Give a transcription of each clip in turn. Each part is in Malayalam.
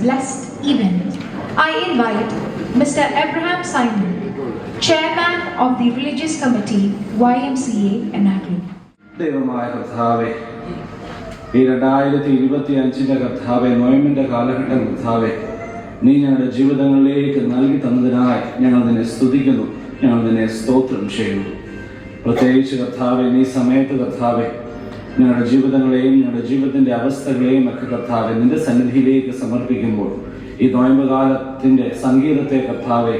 blessed event, I invite Mr. Abraham Simon, Chairman of the Religious Committee, YMCA, Ernakulam. ദൈവമായ കർത്താവേ, ഈ 2025 കർത്താവേ, നോയമ്പിന്റെ കാലഘട്ടം കർത്താവേ, നീ ഞങ്ങളുടെ ജീവിതങ്ങളിലേക്ക് നൽകി തന്നതിനായി ഞങ്ങൾ നിന്നെ സ്തുതിക്കുന്നു, ഞങ്ങൾ നിന്നെ സ്തോത്രം ചെയ്യുന്നു. പ്രത്യേകിച്ച് കർത്താവേ, നീ സമയത്ത് കർത്താവേ, ഞങ്ങളുടെ ജീവിതങ്ങളെയും ഞങ്ങളുടെ ജീവിതത്തിന്റെ അവസ്ഥകളെയും ഒക്കെ കർത്താവെ നിന്റെ സന്നിധിയിലേക്ക് സമർപ്പിക്കുമ്പോൾ ഈ നോയമ്പ് കാലത്തിന്റെ സംഗീതത്തെ കർത്താവെ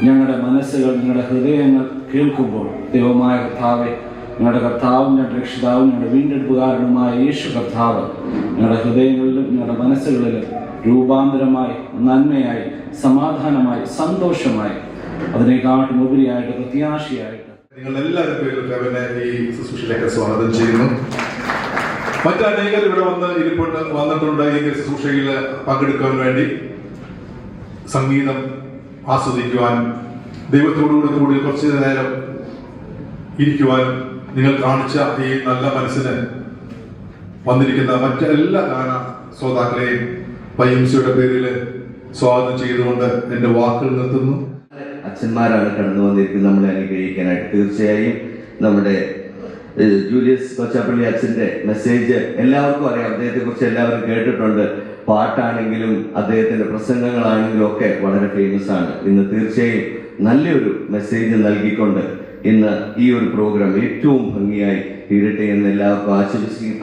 ഞങ്ങളുടെ മനസ്സുകൾ, ഞങ്ങളുടെ ഹൃദയങ്ങൾ കേൾക്കുമ്പോൾ ദൈവമായ കർത്താവെ, ഞങ്ങളുടെ കർത്താവും ഞങ്ങളുടെ രക്ഷിതാവും ഞങ്ങളുടെ വീണ്ടെടുപ്പുകാരനുമായ യേശു കർത്താവ് ഞങ്ങളുടെ ഹൃദയങ്ങളിലും ഞങ്ങളുടെ മനസ്സുകളിലും രൂപാന്തരമായി, നന്മയായി, സമാധാനമായി, സന്തോഷമായി, അതിനെക്കാട്ടും ഉപരിയായിട്ട് പ്രത്യാശയായിട്ട് നിങ്ങൾ എല്ലാവരും പേരിലും കവിനെ ഈ ശുശ്രൂഷയിലേക്ക് സ്വാഗതം ചെയ്യുന്നു. മറ്റനേകർ ഇവിടെ വന്നിട്ടുണ്ട് ഈ ശുശ്രൂഷയിൽ പങ്കെടുക്കാൻ വേണ്ടി, സംഗീതം ആസ്വദിക്കുവാനും ദൈവത്തോടുകൂടി കുറച്ചു നേരം ഇരിക്കുവാനും നിങ്ങൾ കാണിച്ച ഈ നല്ല മനസ്സിന് വന്നിരിക്കുന്ന മറ്റെല്ലാ ഗാന ശ്രോതാക്കളെയും YMCയുടെ പേരിൽ സ്വാഗതം ചെയ്തുകൊണ്ട് എന്റെ വാക്കുകൾ നിർത്തുന്നു. അച്ഛന്മാരാണ് കടന്നു വന്നിരിക്കുന്നത് നമ്മളെ അനുഗ്രഹിക്കാനായിട്ട്. തീർച്ചയായും നമ്മുടെ ജൂലിയസ് കൊച്ചാപ്പള്ളി അച്ഛന്റെ മെസ്സേജ് എല്ലാവർക്കും അറിയാം, അദ്ദേഹത്തെ കുറിച്ച് എല്ലാവരും കേട്ടിട്ടുണ്ട്. പാട്ടാണെങ്കിലും അദ്ദേഹത്തിന്റെ പ്രസംഗങ്ങളാണെങ്കിലും ഒക്കെ വളരെ ഫേമസ് ആണ്. ഇന്ന് തീർച്ചയായും നല്ലൊരു മെസ്സേജ് നൽകിക്കൊണ്ട് ഇന്ന് ഈ ഒരു പ്രോഗ്രാം ഏറ്റവും ഭംഗിയായി തീരട്ടെ എന്ന് എല്ലാവർക്കും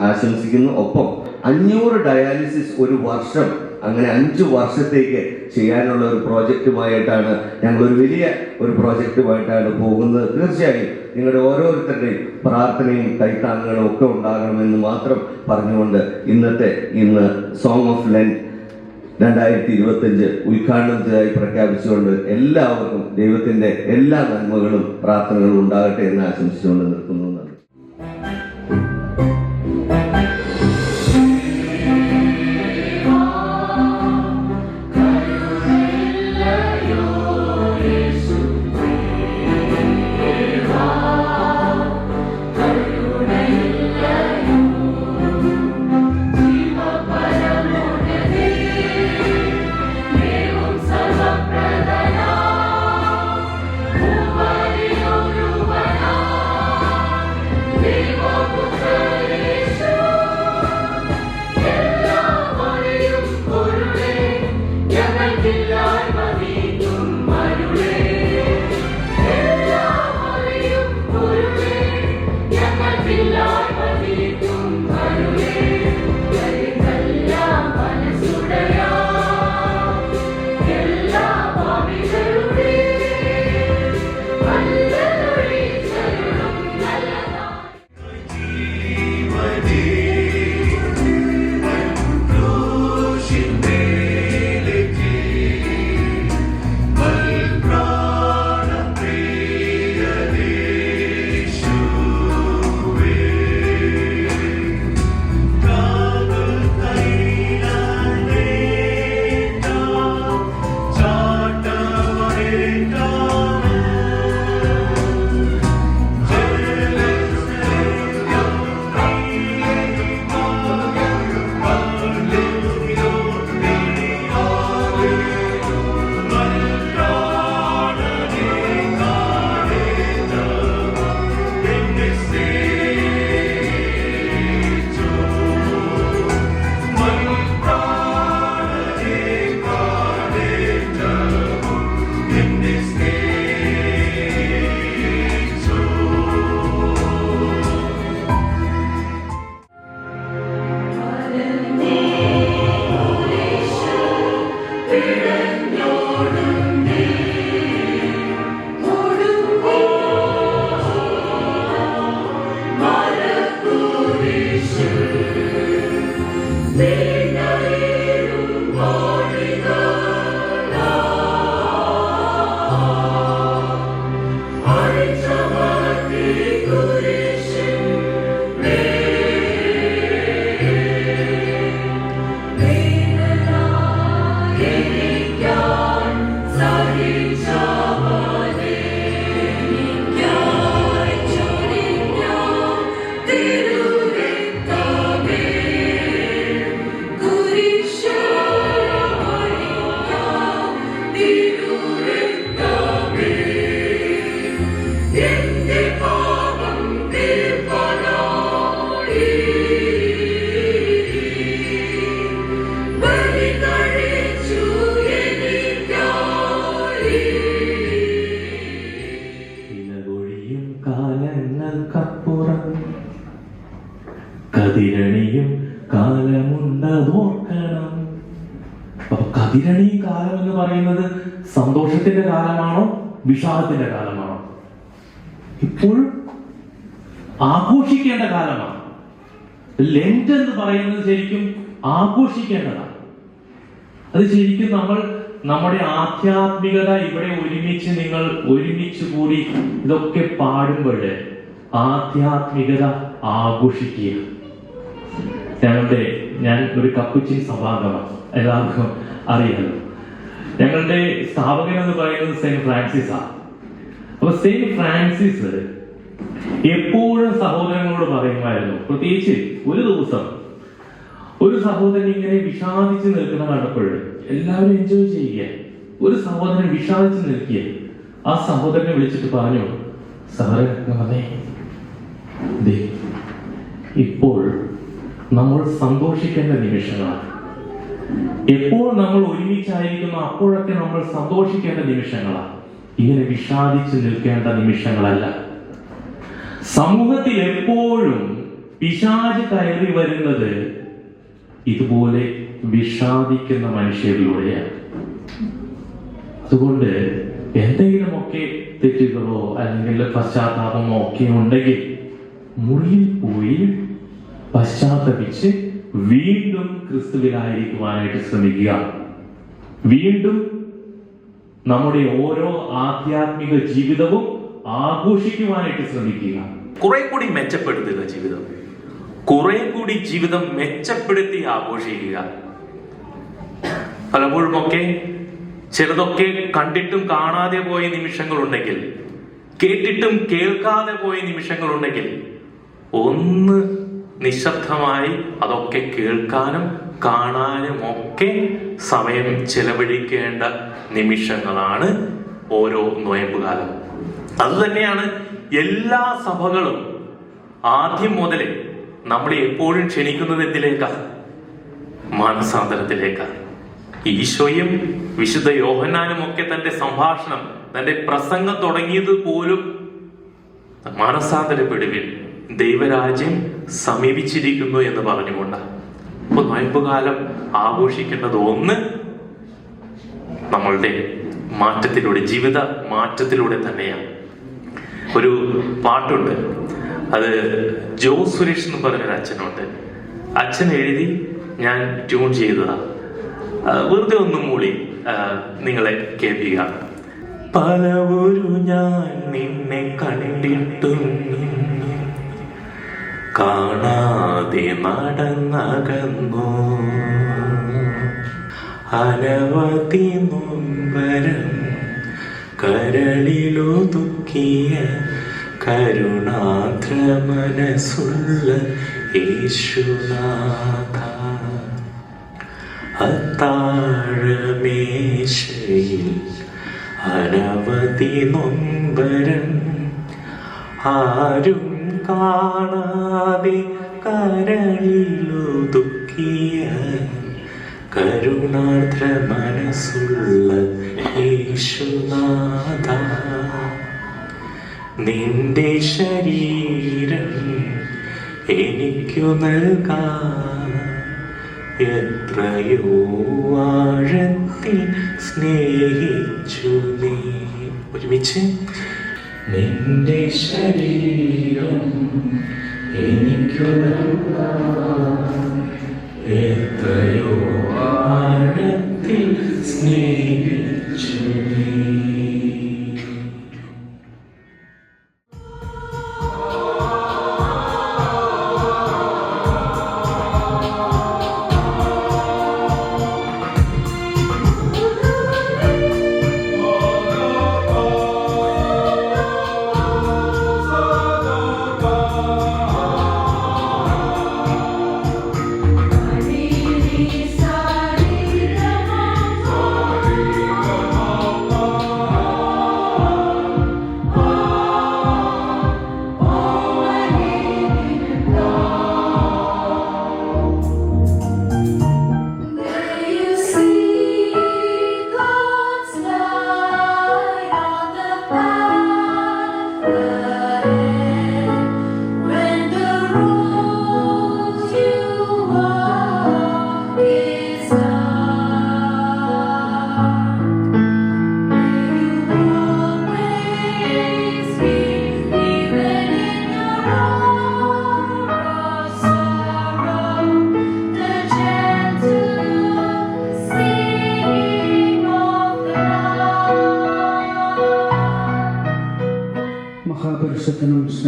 ആശംസിക്കുന്നു. ഒപ്പം 500 ഡയാലിസിസ് ഒരു വർഷം, അങ്ങനെ 5 വർഷത്തേക്ക് ചെയ്യാനുള്ള ഒരു പ്രോജക്റ്റുമായിട്ടാണ് ഞങ്ങളൊരു വലിയ ഒരു പ്രോജക്റ്റുമായിട്ടാണ് പോകുന്നത്. തീർച്ചയായും നിങ്ങളുടെ ഓരോരുത്തരുടെയും പ്രാർത്ഥനയും കൈത്താങ്ങുകളും ഒക്കെ ഉണ്ടാകണമെന്ന് മാത്രം പറഞ്ഞുകൊണ്ട് ഇന്ന് സോങ് ഓഫ് ലെന്റ് 2025 ഉദ്ഘാടനത്തിനായി പ്രഖ്യാപിച്ചുകൊണ്ട് എല്ലാവർക്കും ദൈവത്തിന്റെ എല്ലാ നന്മകളും പ്രാർത്ഥനകളും ഉണ്ടാകട്ടെ എന്ന് ആശംസിച്ചുകൊണ്ട് നിർത്തുന്നു. കതിരണിയും കാലമുണ്ടതോർക്കണം. അപ്പൊ കതിരണി കാലം എന്ന് പറയുന്നത് സന്തോഷത്തിന്റെ കാലമാണോ വിഷാദത്തിന്റെ കാലമാണോ? ഇപ്പോൾ ആഘോഷിക്കേണ്ട കാലമാണ്. ലെന്റ് എന്ന് പറയുന്നത് ശരിക്കും ആഘോഷിക്കേണ്ടതാണ്. അത് ശരിക്കും നമ്മുടെ ആധ്യാത്മികത ഇവിടെ നിങ്ങൾ ഒരുമിച്ച് കൂടി ഇതൊക്കെ പാടുമ്പോൾ ആധ്യാത്മികത ആഘോഷിക്കുക. ഞാൻ ഒരു കപ്പുച്ചിൻ സഭാംഗമാണ്, എല്ലാവർക്കും അറിയാലോ. ഞങ്ങളുടെ സ്ഥാപകൻ എന്ന് പറയുന്നത് സെന്റ് ഫ്രാൻസിസ് ആണ്. അപ്പൊ സെന്റ് ഫ്രാൻസിസ് എപ്പോഴും സഹോദരങ്ങളോട് പറയുമായിരുന്നു, പ്രത്യേകിച്ച് ഒരു ദിവസം ഒരു സഹോദരൻ ഇങ്ങനെ വിഷാദിച്ച് നിൽക്കുന്ന കണ്ടപ്പോൾ എല്ലാവരും എൻജോയ് ചെയ്യുക. ഒരു സഹോദരൻ വിഷാദിച്ച് നിൽക്കുക. ആ സഹോദരനെ വിളിച്ചിട്ട് പറഞ്ഞു, സഹോദരനെ ഇപ്പോൾ നമ്മൾ സന്തോഷിക്കേണ്ട നിമിഷങ്ങളാണ്. എപ്പോൾ നമ്മൾ ഒരുമിച്ചായിരിക്കുന്നു അപ്പോഴൊക്കെ നമ്മൾ സന്തോഷിക്കേണ്ട നിമിഷങ്ങളാണ്. ഇങ്ങനെ വിഷാദിച്ച് നിൽക്കേണ്ട നിമിഷങ്ങളല്ല. സമൂഹത്തിൽ എപ്പോഴും പിശാച് കയറി വരുന്നത് ഇതുപോലെ വിഷാദിക്കുന്ന മനുഷ്യരിലൂടെയാണ്. അതുകൊണ്ട് എന്തെങ്കിലുമൊക്കെ തെറ്റുകളോ അല്ലെങ്കിൽ പശ്ചാത്താപമോ ഒക്കെ ഉണ്ടെങ്കിൽ മുറിയിൽ പോയി പശ്ചാത്തപിച്ച് വീണ്ടും ക്രിസ്തുവിലായിരിക്കുവാനായിട്ട് ശ്രമിക്കുക. വീണ്ടും നമ്മുടെ ഓരോ ആധ്യാത്മിക ജീവിതവും ആഘോഷിക്കുവാനായിട്ട് ശ്രമിക്കുക. കുറെ കൂടി മെച്ചപ്പെടുത്തുക ജീവിതം, കുറെ കൂടി ജീവിതം മെച്ചപ്പെടുത്തി ആഘോഷിക്കുക. പലപ്പോഴുമൊക്കെ ചിലതൊക്കെ കണ്ടിട്ടും കാണാതെ പോയ നിമിഷങ്ങളുണ്ടെങ്കിൽ, കേട്ടിട്ടും കേൾക്കാതെ പോയ നിമിഷങ്ങളുണ്ടെങ്കിൽ ഒന്ന് നിശബ്ദമായി അതൊക്കെ കേൾക്കാനും കാണാനും ഒക്കെ സമയം ചെലവഴിക്കേണ്ട നിമിഷങ്ങളാണ് ഓരോ നോയമ്പുകാലം. അതുതന്നെയാണ് എല്ലാ സഭകളും ആദ്യം മുതലേ നമ്മളെ എപ്പോഴും ക്ഷണിക്കുന്നത് എന്തിലേക്കാണ്? മാനസാന്തരത്തിലേക്കാണ്. ഈശോയും വിശുദ്ധ യോഹന്നാനും ഒക്കെ തന്റെ സംഭാഷണം, തന്റെ പ്രസംഗം തുടങ്ങിയത് പോലും മാനസാന്തരപ്പെടുവിൻ, ദൈവരാജ്യം സമീപിച്ചിരിക്കുന്നു എന്ന് പറഞ്ഞുകൊണ്ടാണ്. അപ്പൊ നോയമ്പുകാലം ആഘോഷിക്കേണ്ടത് ഒന്ന് നമ്മളുടെ മാറ്റത്തിലൂടെ, ജീവിത മാറ്റത്തിലൂടെ തന്നെയാണ്. ഒരു പാട്ടുണ്ട്, അത് ജോ സുരേഷ് എന്ന് പറഞ്ഞൊരു അച്ഛനുണ്ട്. അച്ഛൻ എഴുതി ഞാൻ ട്യൂൺ ചെയ്തതാണ്. വെറുതെ ഒന്നും മൂളി നിങ്ങളെ കേൾപ്പിക്കുക. പലവൊരു ഞാൻ നിന്നെ കണ്ടിട്ടും കാണാതെ നടന്നകന്നു, അനവധി നൊമ്പരം കരളിലൊതുക്കിയ കരുണാദ്ര മനസ്സുള്ള യേശുനാഥ, അത്താഴമേശയിൽ അനവധി നൊമ്പരം ആരും കാണാതെ കരളിലൊതുക്കിയ കരുണാദ്ര മനസ്സുള്ള യേശുനാഥ, നിന്റെ ശരീരം എനിക്കു നൽകാൻ എത്രയോ ആഴത്തിൽ സ്നേഹിച്ചു നീ. ഒരുമിച്ച്, നിന്റെ ശരീരം എനിക്കു നൽകാൻ എത്രയോ ആഴത്തിൽ സ്നേഹിച്ചു നീ.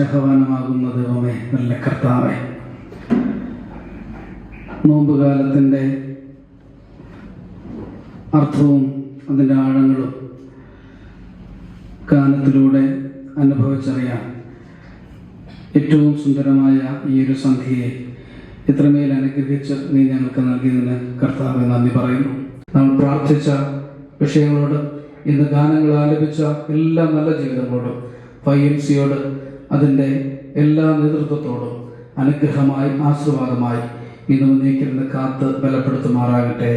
സ്നേഹവാനുമാകുന്ന ദൈവമേ, നല്ല കർത്താവേ, നോമ്പുകാലത്തിൻ്റെ അർത്ഥവും അതിൻ്റെ ആഴങ്ങളും ഗാനത്തിലൂടെ അനുഭവിച്ചറിയാൻ ഏറ്റവും സുന്ദരമായ ഈ ഒരു സന്ധ്യയെ ഇത്രമേൽ അനുഗ്രഹിച്ച് നീ ഞങ്ങൾക്ക് നൽകിയതിന് കർത്താവെ നന്ദി പറയുന്നു. നമ്മൾ പ്രാർത്ഥിച്ച വിഷയങ്ങളോട്, ഇന്ന് ഗാനങ്ങൾ ആലപിച്ച എല്ലാ നല്ല ജീവിതങ്ങളോടും, YMCയോട്, അതിൻ്റെ എല്ലാ നേതൃത്വത്തോടും അനുഗ്രഹമായി ആശീർവാദമായി ഇന്ന് നീക്കിരുന്ന് കാത്ത് ബലപ്പെടുത്തുമാറാകട്ടെ.